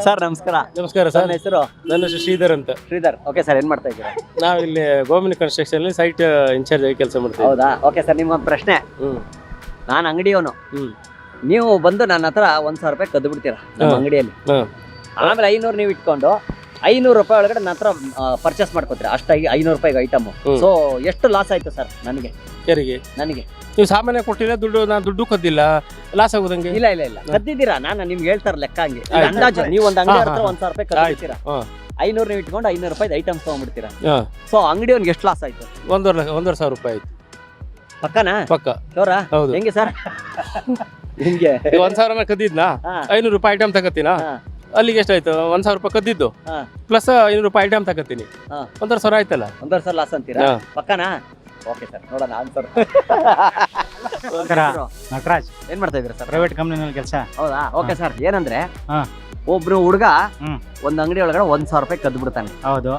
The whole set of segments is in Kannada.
ಸರ್ ನಮಸ್ಕಾರ. ನಮಸ್ಕಾರ ಸರ್. ನನ್ನ ಹೆಸರು? ನನ್ನ ಹೆಸರು ಶ್ರೀಧರ್ ಅಂತ. ಶ್ರೀಧರ್. ಓಕೆ ಸರ್, ಏನ್ ಮಾಡ್ತಾ ಇದ್ದೀರಾ? ನಾವಿಲ್ಲಿ ಗೋಮಿನಿ ಕನ್ಸ್ಟ್ರಕ್ಷನ್ ಅಲ್ಲಿ ಸೈಟ್ ಇನ್ಚಾರ್ಜ್ ಆಗಿ ಕೆಲಸ ಮಾಡ್ತೀವಿ. ಹೌದಾ? ಓಕೆ ಸರ್, ನಿಮ್ಗೊಂದು ಪ್ರಶ್ನೆ. ನಾನು ಅಂಗಡಿಯವನು. ನೀವು ಬಂದು ನನ್ನ ಹತ್ರ 1,000 ರೂಪಾಯಿ ಕದ್ದು ಬಿಡ್ತೀರಾ ನಮ್ಮ ಅಂಗಡಿಯಲ್ಲಿ. ಆಮೇಲೆ 500 ನೀವು ಇಟ್ಕೊಂಡು 500 ರೂಪಾಯಿ ಒಳಗಡೆ ನನ್ನ ಹತ್ರ ಪರ್ಚೇಸ್ ಮಾಡ್ಕೋತೀರಾ. ಅಷ್ಟಾಗಿ 500 ರೂಪಾಯಿಗೆ ಐಟಮ್. ಸೊ ಎಷ್ಟು ಲಾಸ್ ಆಯ್ತು ಸರ್ ನನಗೆ? ಯಾರಿಗೆ? ನನಗೆ. ನೀವು ಸಾಮಾನ್ಯ ಕೊಟ್ಟಿಲ್ಲ ದುಡ್ಡು, ನಾನು ದುಡ್ಡು ಕದ್ದಿಲ್ಲ, ಲಾಸ್ ಆಗೋದಂಗೆ? ಇಲ್ಲ ಇಲ್ಲ ಇಲ್ಲ, ಕದ್ದಿದ್ದೀರಾ. ನಾನು ನಿಮ್ಗೆ ಹೇಳ್ತಾರ ಲೆಕ್ಕ ಹಂಗೆ ಅಂದಾಜು. ನೀವು ಒಂದು ಅಂಗಡಿ ಹತ್ರ 1,000 ರೂಪಾಯಿ ಕದ್ದಿರ್ತೀರಾ, 500 ನೀವು ಇಟ್ಕೊಂಡು 500 ರೂಪಾಯಿ ಐಟಮ್ಸ್ ತಗೊಂಡ್ಬಿಡ್ತೀರಾ. ಸೊ ಅಂಗಡಿಯವನ್ಗೆ ಎಷ್ಟು ಲಾಸ್ ಆಯ್ತು? 1,500 ರೂಪಾಯಿ ಆಯ್ತು. ಪಕ್ಕನಾ? ಪಕ್ಕ. ಶೋರಾ? ಹೌದು. ಹೆಂಗೆ ಸರ್? ಹಿಂಗೆ 1,000 ಕದ್ದಿದ್ನಾ, 500 ರೂಪಾಯಿ ಐಟಮ್ ತಗತ್ತೀನಾ, ಅಲ್ಲಿಗೆ ಎಷ್ಟಾಯ್ತು? 1,000 ರೂಪಾಯಿ ಕದ್ದಿದ್ದು ಪ್ಲಸ್ 500 ರೂಪಾಯಿ ಐಟಮ್ ತಗತ್ತೀನಿ, 1,500 ಆಯ್ತಲ್ಲ. 1,500 ಲಾಸ್ ಅಂತೀರಾ? ಪಕ್ಕನಾ? ಓಕೆ ಸರ್, ನೋಡೋಣ ಆನ್ಸರ್. ನಟರಾಜ್. ಏನ್ ಮಾಡ್ತಾ ಇದ್ದೀರಾ ಸರ್? ಪ್ರೈವೇಟ್ ಕಂಪ್ನಿನಲ್ಲಿ ಕೆಲಸ. ಹೌದಾ? ಓಕೆ ಸರ್, ಏನಂದ್ರೆ ಒಬ್ರು ಹುಡುಗ ಒಂದ್ ಅಂಗಡಿ ಒಳಗಡೆ 1,000 ರೂಪಾಯಿ ಕದ್ದು ಬಿಡ್ತಾನೆ. ಹೌದು.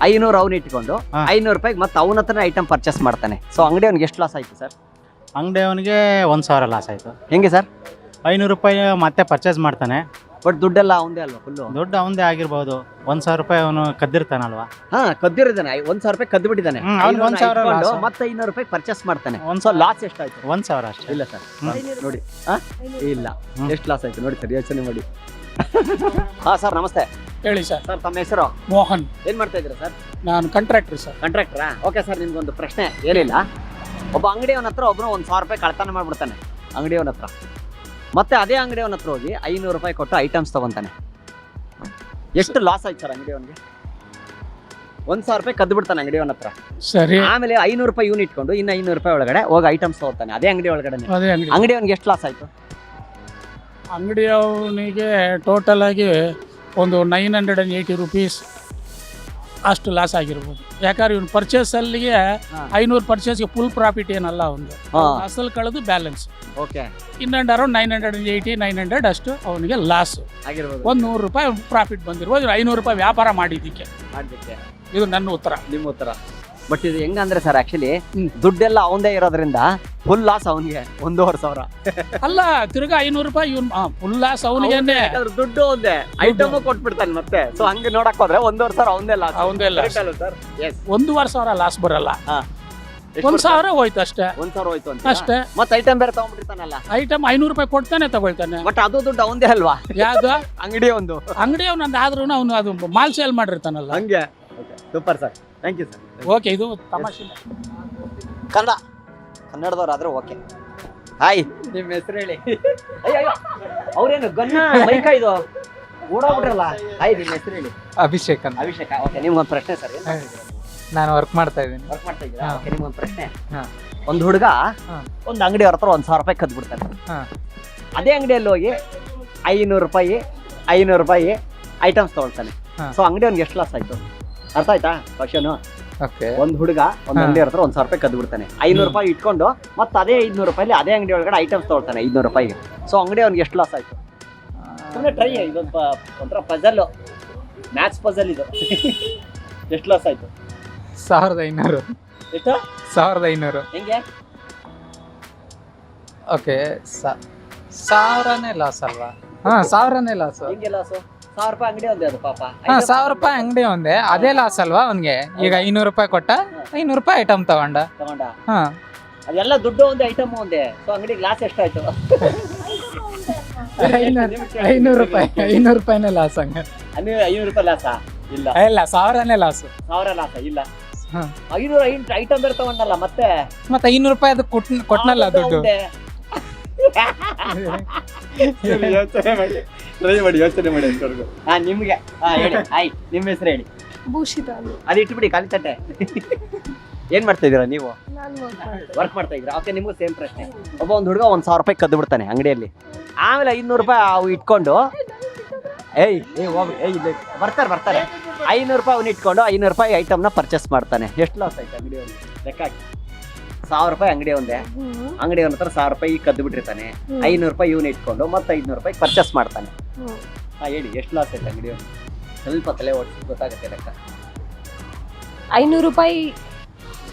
500 ಅವ್ನು ಇಟ್ಕೊಂಡು 500 ರೂಪಾಯಿಗೆ ಮತ್ತೆ ಅವನ ಹತ್ರ ಐಟಮ್ ಪರ್ಚೇಸ್ ಮಾಡ್ತಾನೆ. ಸೊ ಅಂಗಡಿ ಅವ್ನಿಗೆ ಎಷ್ಟು ಲಾಸ್ ಆಯ್ತು ಸರ್? ಅಂಗಡಿ ಅವನಿಗೆ 1,000 ಲಾಸ್ ಆಯ್ತು. ಹೆಂಗೆ ಸರ್? 500 ರೂಪಾಯಿ ಮತ್ತೆ ಪರ್ಚೇಸ್ ಮಾಡ್ತಾನೆ. ಬಟ್ ದುಡ್ಡೆಲ್ಲ ಅವಂದೇ ಅಲ್ವಾ? ಫುಲ್ಲು ದುಡ್ಡು ಅವಂದೇ ಆಗಿರ್ಬೋದು. 1,000 ರೂಪಾಯಿ ಅವನು ಕದ್ದಿರ್ತಾನಲ್ವಾ? ಕದ್ದಿರಿದ್ದಾನೆ. 1,000 ರೂಪಾಯಿ ಕದ್ದು ಬಿಟ್ಟಿದ್ದಾನೆ. ಅವ್ನಿಗೆ 1,000 loss. ಮತ್ತೆ 500 ರೂಪಾಯಿ ಪರ್ಚೇಸ್ ಮಾಡ್ತಾನೆ. ಒಂದ್ಸಲ ಲಾಸ್ ಎಷ್ಟಾಯ್ತು? 1,000 ಅಷ್ಟೇ. ಇಲ್ಲ ಸರ್, ನೋಡಿ. ಇಲ್ಲ, ಎಷ್ಟು ಲಾಸ್ ಆಯ್ತು ನೋಡಿ ಸರ್, ಯೋಚನೆ ಮಾಡಿ. ಸರ್ ನಮಸ್ತೆ. ಹೇಳಿ ಸರ್. ಸರ್ ತಮ್ಮ ಹೆಸರು? ಮೋಹನ್. ಏನ್ ಮಾಡ್ತಾ ಇದ್ದೀರಾ ಸರ್? ನಾನು ಕಾಂಟ್ರಾಕ್ಟರ್ ಸರ್. ಕಾಂಟ್ರಾಕ್ಟರಾ? ಓಕೆ ಸರ್, ನಿಮ್ಗೊಂದು ಪ್ರಶ್ನೆ. ಏನಿಲ್ಲ, ಒಬ್ಬ ಅಂಗಡಿಯವನ ಹತ್ರ ಒಬ್ಬನು 1,000 ರೂಪಾಯಿ ಕಳ್ತನ ಮಾಡ್ಬಿಡ್ತಾನೆ ಅಂಗಡಿಯವನ ಹತ್ರ. ಮತ್ತೆ ಅದೇ ಅಂಗಡಿಯವನ ಹತ್ರ ಹೋಗಿ 500 ರೂಪಾಯಿ ಕೊಟ್ಟು ಐಟಮ್ಸ್ ತಗೊಂತಾನೆ. ಎಷ್ಟು ಲಾಸ್ ಆಯ್ತು ಸರ್ ಅಂಗಡಿಯವನಿಗೆ? 1,000 ರೂಪಾಯಿ ಕದ್ದು ಬಿಡ್ತಾನೆ ಅಂಗಡಿಯವನ ಹತ್ರ. ಸರಿ. ಆಮೇಲೆ 500 ರೂಪಾಯಿ ಇವ್ನು ಇಟ್ಕೊಂಡು ಇನ್ನು 500 ರೂಪಾಯಿ ಒಳಗಡೆ ಹೋಗಿ ಐಟಮ್ಸ್ ತಗೋತಾನೆ ಅದೇ ಅಂಗಡಿ ಒಳಗಡೆ. ಅದೇ ಅಂಗಡಿ. ಅಂಗಡಿಯವನಿಗೆ ಎಷ್ಟು ಲಾಸ್ ಆಯ್ತು? ಅಂಗಡಿಯವನಿಗೆ ಟೋಟಲ್ ಆಗಿ ಒಂದು 980 ರುಪೀಸ್ ಅಷ್ಟು ಲಾಸ್ ಆಗಿರ್ಬೋದು. ಯಾಕಂದ್ರೆ ಇವನು ಪರ್ಚೇಸ್ ಅಲ್ಲಿಗೆ 500 ಪರ್ಚೇಸ್ಗೆ ಫುಲ್ ಪ್ರಾಫಿಟ್ ಏನಲ್ಲ ಒಂದು, ಅಸಲು ಕಳೆದು ಬ್ಯಾಲೆನ್ಸ್. ಓಕೆ. ಇನ್ನೊಂದು ಅರೌಂಡ್ 980 900 ಅಷ್ಟು ಅವನಿಗೆ ಲಾಸ್ ಆಗಿರ್ಬೋದು. ಒಂದು 100 ರೂಪಾಯಿ ಪ್ರಾಫಿಟ್ ಬಂದಿರ್ಬೋದು. 500 ರೂಪಾಯಿ ವ್ಯಾಪಾರ ಮಾಡಿದ್ದಕ್ಕೆ. ಇದು ನನ್ನ ಉತ್ತರ. ನಿಮ್ಮ ಉತ್ತರ. ಬಟ್ ಇದು ಹೆಂಗಂದ್ರೆ ಸರ್, ಆಕ್ಚುಲಿ ದುಡ್ಡೆಲ್ಲ ಅವಂದೇ ಇರೋದ್ರಿಂದ ಫುಲ್ ಲಾಸ್ ಅವನಿಗೆ 1,500. ಅಲ್ಲ, ತಿರ್ಗಾ 500 ರೂಪಾಯಿ ಇವನ್ ಫುಲ್ ಲಾಸ್ ಅವನಿಗೆ. ದುಡ್ಡು ಒಂದೇ, ಐಟಮ್ ಕೊಟ್ಬಿಡ್ತಾನೆ ಮತ್ತೆ. ಸೊ ಹಂಗೆ ನೋಡಕ್ ಹೋದ್ರೆ 1,500 ಅವಂದೇ ಲಾಸ್. ಅವಂದೇ ಲಾಸ್. 1,500 ಲಾಸ್ ಬರಲ್ಲ, 1,000 ಹೋಯ್ತು ಅಷ್ಟೇ. 1,000 ಹೋಯ್ತು ಅಂತ ಅಷ್ಟೇ. ಮತ್ತೆ ಐಟಮ್ ಬೇರೆ ತಗೊಂಡ್ಬಿಡ್ತಾನಲ್ಲ. ಐಟಮ್ 500 ರೂಪಾಯಿ ಕೊಡ್ತಾನೆ ತಗೊಳ್ತಾನೆ. ಬಟ್ ಅದು ದುಡ್ಡು ಅವಂದೇ ಅಲ್ವಾ? ಯಾವ್ದು? ಅಂಗಡಿ ಒಂದು. ಅಂಗಡಿ ಅವನಂದು ಆದ್ರೂ ಅವನು ಅದು ಮಾಲ್ ಸೇಲ್ ಮಾಡಿರ್ತಾನಲ್ಲ. ಹಂಗೆ. Super sir, thank you sir. Okay, ಇದು ತಮಾಷೆ. ಕನ್ನಡದವ್ರಾದ್ರೆ ಓಕೆ. ಹಾಯ್, ನಿಮ್ಮ ಹೆಸರು ಹೇಳಿ. ಅಯ್ಯೋ, ಅವ್ರೇನು ಗನ್ನ ಮೈಕ ಇದು ಓಡಾಡ್ಬಿಟ್ರಲ್ಲ. ಹಾಯ್, ನಿಮ್ಮ ಹೆಸರು ಹೇಳಿ. ಅಭಿಷೇಕ್ ಅಂತ. ಅಭಿಷೇಕ್. ಓಕೆ, ನಿಮ್ಗೊಂದು ಪ್ರಶ್ನೆ ಸರ್. ನಾನು ವರ್ಕ್ ಮಾಡ್ತಾ ಇದ್ದೀನಿ. ವರ್ಕ್ ಮಾಡ್ತಾ ಇದ್ದೀರಾ? ಓಕೆ, ನಿಮ್ಗೊಂದು ಪ್ರಶ್ನೆ. ಒಂದು ಹುಡುಗ ಒಂದು ಅಂಗಡಿ ಅವ್ರ ಹತ್ರ 1,000 ರೂಪಾಯಿ ಕದ್ದು ಬಿಡ್ತಾನೆ. ಅದೇ ಅಂಗಡಿಯಲ್ಲಿ ಹೋಗಿ 500 ರೂಪಾಯಿ ಐಟಮ್ಸ್ ತಗೊಳ್ತಾನೆ. ಸೊ ಅಂಗಡಿ ಅವ್ನಿಗೆ ಎಷ್ಟು ಲಾಸ್ ಆಯ್ತು? ಅರ್ಥ ಆಯ್ತಾ ಕ್ವಶನ್? ಒಂದು ಹುಡುಗ ಒಂದು ಅಂಗಡಿ ಹತ್ರ 1,000 ರೂಪಾಯಿ ಕದ್ದು ಬಿಡ್ತಾನೆ. 500 ರೂಪಾಯಿ ಇಟ್ಕೊಂಡು ಮತ್ತೆ ಅದೇ 500 ರೂಪಾಯಿ ಅದೇ ಅಂಗಡಿ ಒಳಗಡೆ ಐಟಮ್ಸ್ ತಗೊಳ್ತಾನೆ 500 ರೂಪಾಯಿಗೆ. ಸೊ ಅಂಗಡಿ ಅವ್ನಿಗೆ ಎಷ್ಟು ಲಾಸ್ ಆಯ್ತು? ಸುಮ್ಮನೆ ಟ್ರೈ. ಇದೊಂದು ಒಂಥರ ಪಜಲ್, ಮ್ಯಾಥ್ಸ್ ಪಜಲ್ ಇದು. ಎಷ್ಟು ಲಾಸ್ ಆಯ್ತು? 1,500. ಎಷ್ಟು? 1,500. ಹೆಂಗೆ? ಓಕೆ, 1,000ನೇ ಲಾಸ್ ಅಲ್ವಾ? 1,000ನೇ ಲಾಸ್. ಹೆಂಗೆ ಲಾಸು? 1,000 ರೂಪಾಯಿ ಅಂಗಡಿ ಒಂದೇ ಅದು ಪಾಪ. 1,000 ರೂಪಾಯಿ ಅಂಗಡಿ ಒಂದೇ, ಅದೇ ಲಾಸ್ ಅಲ್ವಾ ಅವನ್ಗೆ? ಈಗ 500 ರೂಪಾಯಿ ಕೊಟ್ಟ, 500 ರೂಪಾಯಿ ಐಟಮ್ ತಗೊಂಡ. ಅದೆಲ್ಲ ದುಡ್ಡು ಒಂದೇ, ಐಟಮ್ ಒಂದೇ. ಸೊ ಅಂಗಡಿಗೆ ಲಾಸ್ ಎಷ್ಟಾಯ್ತು? 500 ರೂಪಾಯಿನೇ ಲಾಸ್. ಹಂಗೆ 500 ರೂಪಾಯಿ ಲಾಸಾ? ಇಲ್ಲ ಇಲ್ಲ, 1,000ನೇ ಲಾಸ್. 1,000 ಲಾಸ? ಇಲ್ಲ, 500 ಐಟಮ್ ಬೇರೆ ತಗೊಂಡಲ್ಲ ಮತ್ತೆ 500 ರೂಪಾಯಿ ಅದು ಕೊಟ್ನಲ್ಲ ದುಡ್ಡು. ಯೋಚನೆ ಮಾಡಿ. ನಿಮ್ಗೆ ಹೇಳಿ. ಹಾಯ್, ನಿಮ್ಮ ಹೆಸರು ಹೇಳಿ. ಭೂಷಿತ. ಅದು ಇಟ್ಬಿಡಿ ಖಾಲಿ ತಟ್ಟೆ. ಏನ್ ಮಾಡ್ತಾ ಇದೀರಾ ನೀವು? ವರ್ಕ್ ಮಾಡ್ತಾ ಇದ್ದೀರಾ? ಓಕೆ, ನಿಮಗೂ ಸೇಮ್ ಪ್ರಶ್ನೆ. ಒಬ್ಬ ಒಂದು ಹುಡುಗ 1,000 ರೂಪಾಯಿ ಕದ್ದು ಬಿಡ್ತಾನೆ ಅಂಗಡಿಯಲ್ಲಿ. ಆಮೇಲೆ 500 ರೂಪಾಯಿ ಅವು ಇಟ್ಕೊಂಡು ಬರ್ತಾರೆ 500 ರೂಪಾಯಿ ಅವ್ನು ಇಟ್ಕೊಂಡು 500 ರೂಪಾಯಿ ಐಟಮ್ನ ಪರ್ಚೇಸ್ ಮಾಡ್ತಾನೆ. ಎಷ್ಟು ಲಾಸ್ ಆಯ್ತು ಅಂಗಡಿ ಅವ್ನಿಗೆ? ಲೆಕ್ಕ ಹಾಕಿ. 1,000 ರೂಪಾಯಿ ಅಂಗಡಿ ಒಂದೇ, ಅಂಗಡಿ ಅವನ ಹತ್ರ 1,000 ರೂಪಾಯಿ ಕದ್ದು ಬಿಟ್ಟಿರ್ತಾನೆ. 500 ರೂಪಾಯಿ ಇವನು ಇಟ್ಕೊಂಡು ಮತ್ತೆ 500 ರೂಪಾಯಿ ಪರ್ಚೇಸ್ ಮಾಡ್ತಾನೆ. ಹೇಳಿ, ಎಷ್ಟು ಲಾಸ್ ಆಯ್ತು ಅಂಗಡಿ ಅವ್ನಿಗೆ? ಸ್ವಲ್ಪ ತಲೆ ಓಡಿಸಿ ಗೊತ್ತಾಗುತ್ತೆ ಲೆಕ್ಕ. 500 ರೂಪಾಯಿ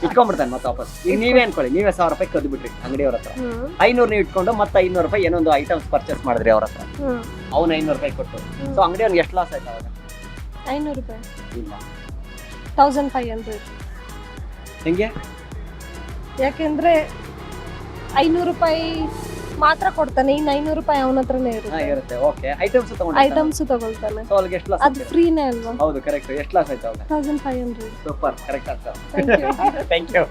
ಇಟ್ಕೊಂಡ್ಬಿಡ್ತಾನೆ ಮತ್ತೆ ವಾಪಸ್. ಈಗ ನೀವೇ ಅನ್ಕೊಳ್ಳಿ, ನೀವೇ 1,000 ರೂಪಾಯಿ ಕದ್ದು ಬಿಟ್ರಿ ಅಂಗಡಿ ಅವ್ರ ಹತ್ರ. 500 ನೀವು ಇಟ್ಕೊಂಡು ಮತ್ತೆ 500 ರೂಪಾಯಿ ಏನೊಂದು ಐಟಮ್ಸ್ ಪರ್ಚೇಸ್ ಮಾಡಿದ್ರಿ ಅವ್ರ ಹತ್ರ. ಅವ್ನು 500 ರೂಪಾಯಿ ಕೊಟ್ಟು ಸೊ ಅಂಗಡಿ ಅವ್ನಿಗೆ ಎಷ್ಟು ಲಾಸ್ ಆಯ್ತು ಅವಾಗ? 500 ರೂಪಾಯಿ ಇಲ್ಲ 1500 ಹೆಂಗೆ? ಯಾಕೆಂದ್ರೆ 500 ರೂಪಾಯಿ ಮಾತ್ರ ಕೊಡ್ತಾನೆ, ಇನ್ನು 500 ರೂಪಾಯಿ ಅವನ ಹತ್ರನೇ ಇರುತ್ತೆ. ಇರುತ್ತೆ. ಓಕೆ, ಐಟಮ್ಸ್ ತಗೊಂಡು ಐಟಮ್ಸ್ ತಗೊಳ್ತಾನೆ, ಸೊ ಅವ್ರಿಗೆ ಎಷ್ಟು ಲಾಸ್ ಅದು ಫ್ರೀನೇ ಅಲ್ವಾ? ಹೌದು ಕರೆಕ್ಟ್. ಎಷ್ಟು ಲಾಸ್ ಆಯ್ತು ಅವಾಗ? 1500. Super, correct answer. Thank you. Thank you.